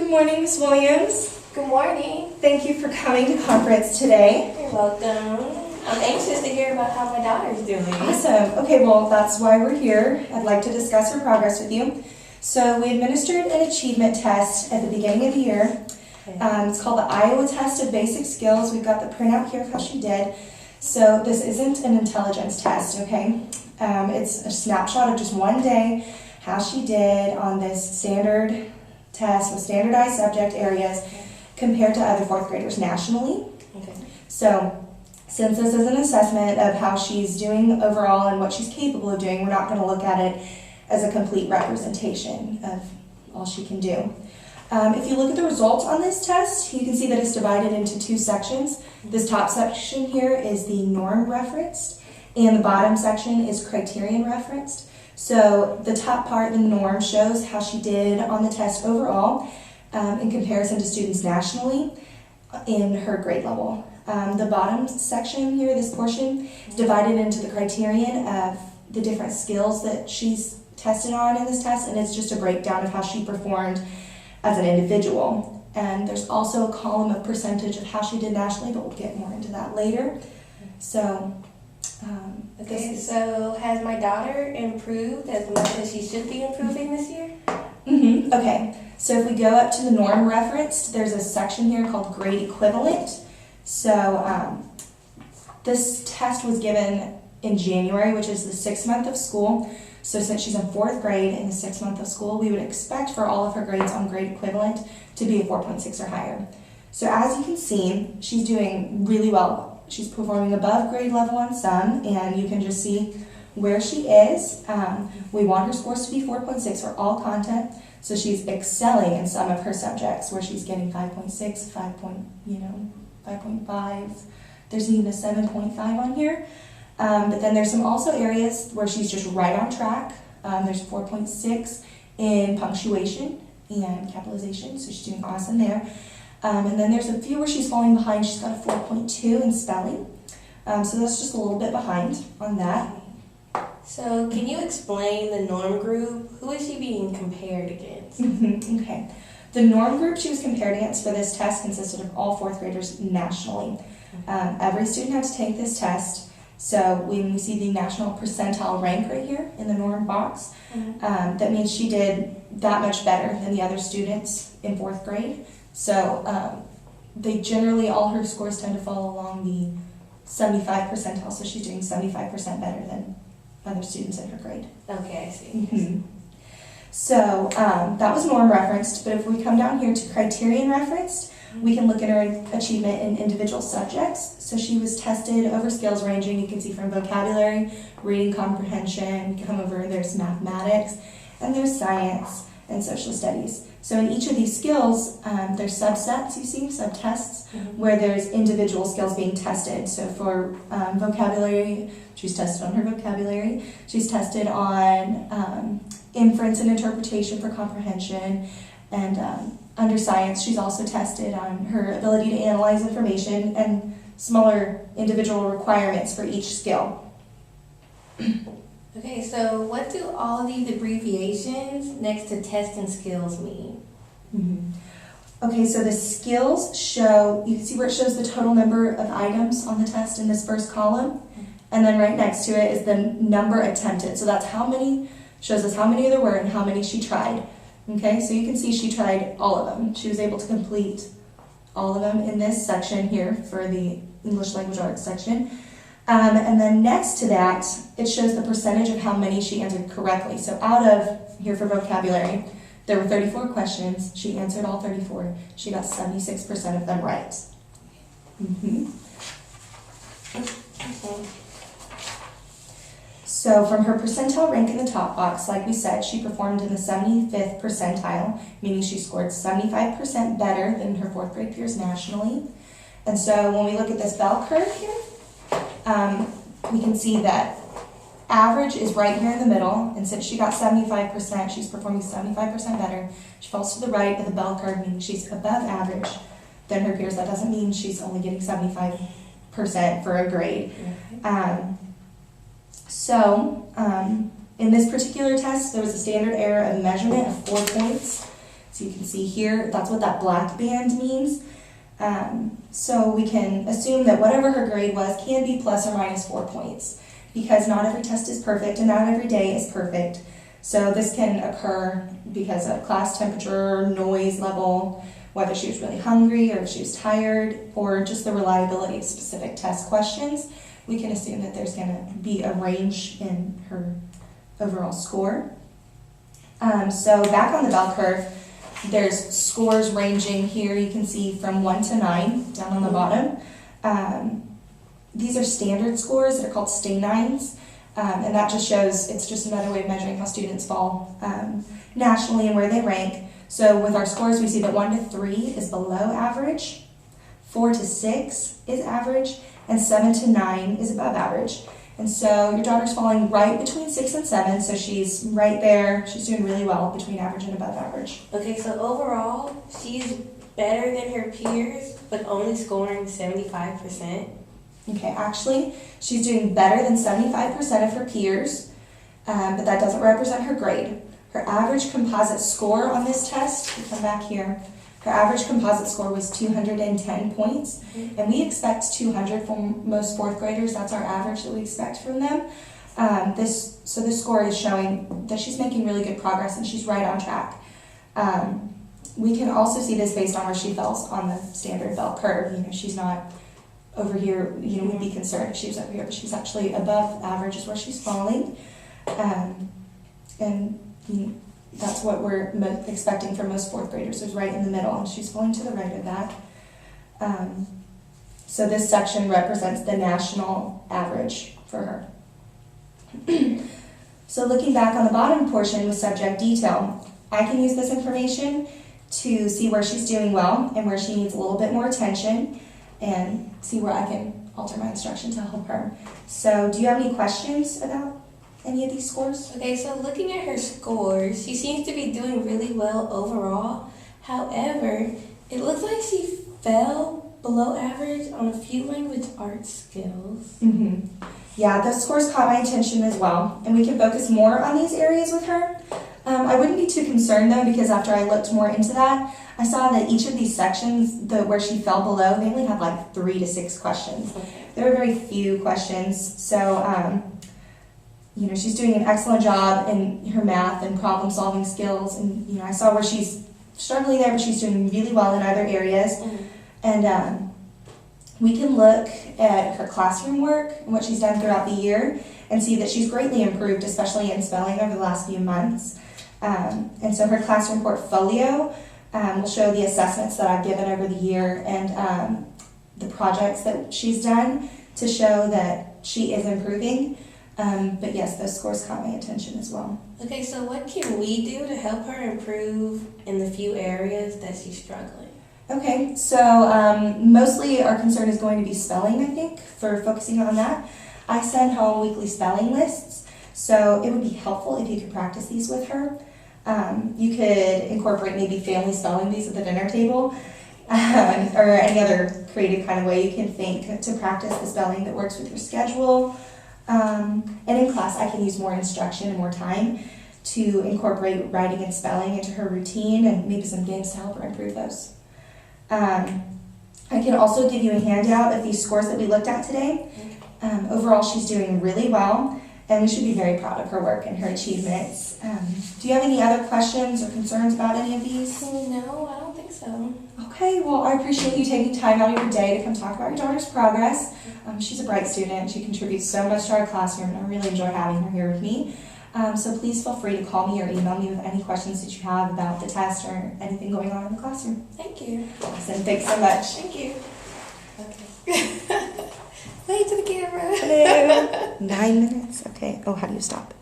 Good morning, Ms. Williams. Good morning. Thank you for coming to conference today. You're welcome. I'm anxious to hear about how my daughter's doing. Awesome. Okay, well, that's why we're here. I'd like to discuss her progress with you. So we administered an achievement test at the beginning of the year. It's called the Iowa Test of Basic Skills. We've got the printout here of how she did. So this isn't an intelligence test, okay? It's a snapshot of just one day, how she did on this standard test with standardized subject areas compared to other fourth graders nationally. Okay. So since this is an assessment of how she's doing overall and what she's capable of doing, we're not going to look at it as a complete representation of all she can do. If you look at the results on this test, you can see that it's divided into two sections. This top section here is the norm referenced, and the bottom section is criterion referenced. So the top part, the norm, shows how she did on the test overall in comparison to students nationally in her grade level. The bottom section here, this portion, is divided into the criterion of the different skills that she's tested on in this test, and it's just a breakdown of how she performed as an individual. And there's also a column of percentage of how she did nationally, but we'll get more into that later. So, Okay, so has my daughter improved as much as she should be improving this year? Okay, so if we go up to the norm referenced, there's a section here called grade equivalent. So this test was given in January, which is the 6th month of school. So since she's in 4th grade in the 6th month of school, we would expect for all of her grades on grade equivalent to be a 4.6 or higher. So as you can see, she's doing really well. She's performing above grade level on some, and you can just see where she is. We want her scores to be 4.6 for all content, so she's excelling in some of her subjects where she's getting 5.6, 5.5. There's even a 7.5 on here. But then there's some also areas where she's just right on track. There's 4.6 in punctuation and capitalization, so she's doing awesome there. And then there's a few where she's falling behind. She's got a 4.2 in spelling. So that's just a little bit behind on that. So can you explain the norm group? Who is she being compared against? Okay. The norm group she was compared against for this test consisted of all 4th graders nationally. Every student had to take this test. So when we see the national percentile rank right here in the norm box, that means she did that much better than the other students in 4th grade. So they generally, all her scores tend to fall along the 75 percentile, so she's doing 75% better than other students in her grade. Okay, I see. So that was norm referenced, but if we come down here to criterion referenced, we can look at her achievement in individual subjects. So she was tested over skills ranging, you can see from vocabulary, reading comprehension, come over, there's mathematics, and there's science and social studies. So in each of these skills, there's subsets, you see, subtests, where there's individual skills being tested. So for vocabulary, she's tested on her vocabulary. She's tested on inference and interpretation for comprehension. And under science, she's also tested on her ability to analyze information and smaller individual requirements for each skill. Okay, so what do all these abbreviations next to test and skills mean? Okay, so the skills show, you can see where it shows the total number of items on the test in this first column, and then right next to it is the number attempted. So that's how many, shows us how many there were and how many she tried. Okay, so you can see she tried all of them. She was able to complete all of them in this section here for the English Language Arts section. And then next to that, it shows the percentage of how many she answered correctly. So out of, here for vocabulary, there were 34 questions. She answered all 34. She got 76% of them right. So from her percentile rank in the top box, like we said, she performed in the 75th percentile, meaning she scored 75% better than her 4th grade peers nationally. And so when we look at this bell curve here, we can see that average is right here in the middle, and since she got 75%, she's performing 75% better. She falls to the right of the bell curve, meaning she's above average than her peers. That doesn't mean she's only getting 75% for a grade. In this particular test, there was a standard error of measurement of 4 points. So you can see here, that's what that black band means. So we can assume that whatever her grade was can be plus or minus 4 points, because not every test is perfect and not every day is perfect. So this can occur because of class temperature, noise level, whether she was really hungry or if she was tired, or just the reliability of specific test questions. We can assume that there's going to be a range in her overall score. So back on the bell curve, there's scores ranging here, you can see from 1 to 9 down on the bottom. These are standard scores that are called stay-nines, and that just shows, it's just another way of measuring how students fall nationally and where they rank. So with our scores, we see that 1 to 3 is below average, 4 to 6 is average, and 7 to 9 is above average. And so your daughter's falling right between 6 and 7, so she's right there. She's doing really well between average and above average. Okay, so overall, she's better than her peers, but only scoring 75%. Okay, actually, she's doing better than 75% of her peers, but that doesn't represent her grade. Her average composite score on this test, we come back here, her average composite score was 210 points, and we expect 200 from most fourth graders. That's our average that we expect from them. This score is showing that she's making really good progress and she's right on track. We can also see this based on where she falls on the standard bell curve. You know, she's not over here, you know, we'd be concerned if she was over here, but she's actually above average is where she's falling. And you know, that's what we're expecting from most fourth graders, is right in the middle, and she's falling to the right of that. So this section represents the national average for her. So looking back on the bottom portion with subject detail, I can use this information to see where she's doing well and where she needs a little bit more attention, and see where I can alter my instruction to help her. So do you have any questions about any of these scores? Okay, so looking at her scores, she seems to be doing really well overall. However, it looks like she fell below average on a few language arts skills. Yeah, those scores caught my attention as well, and we can focus more on these areas with her. I wouldn't be too concerned though, because after I looked more into that, I saw that each of these sections, where she fell below, they only had like 3 to 6 questions. There were very few questions, so you know, she's doing an excellent job in her math and problem solving skills, and you know, I saw where she's struggling there, but she's doing really well in other areas. And we can look at her classroom work and what she's done throughout the year and see that she's greatly improved, especially in spelling over the last few months. And so her classroom portfolio will show the assessments that I've given over the year and the projects that she's done to show that she is improving. But yes, those scores caught my attention as well. Okay, so what can we do to help her improve in the few areas that she's struggling? Okay, so mostly our concern is going to be spelling, I think, for focusing on that. I send home weekly spelling lists, so it would be helpful if you could practice these with her. You could incorporate maybe family spelling bees at the dinner table, or any other creative kind of way you can think to practice the spelling that works with your schedule. And in class, I can use more instruction and more time to incorporate writing and spelling into her routine, and maybe some games to help her improve those. I can also give you a handout of these scores that we looked at today. Overall, she's doing really well, and we should be very proud of her work and her achievements. Do you have any other questions or concerns about any of these? No, I don't think so. Okay, well, I appreciate you taking time out of your day to come talk about your daughter's progress. She's a bright student. She contributes so much to our classroom, and I really enjoy having her here with me. So please feel free to call me or email me with any questions that you have about the test or anything going on in the classroom. Thank you. Awesome. Thanks so much. Thank you. Okay. Wave to the camera. Hello. 9 minutes. Okay. Oh, how do you stop?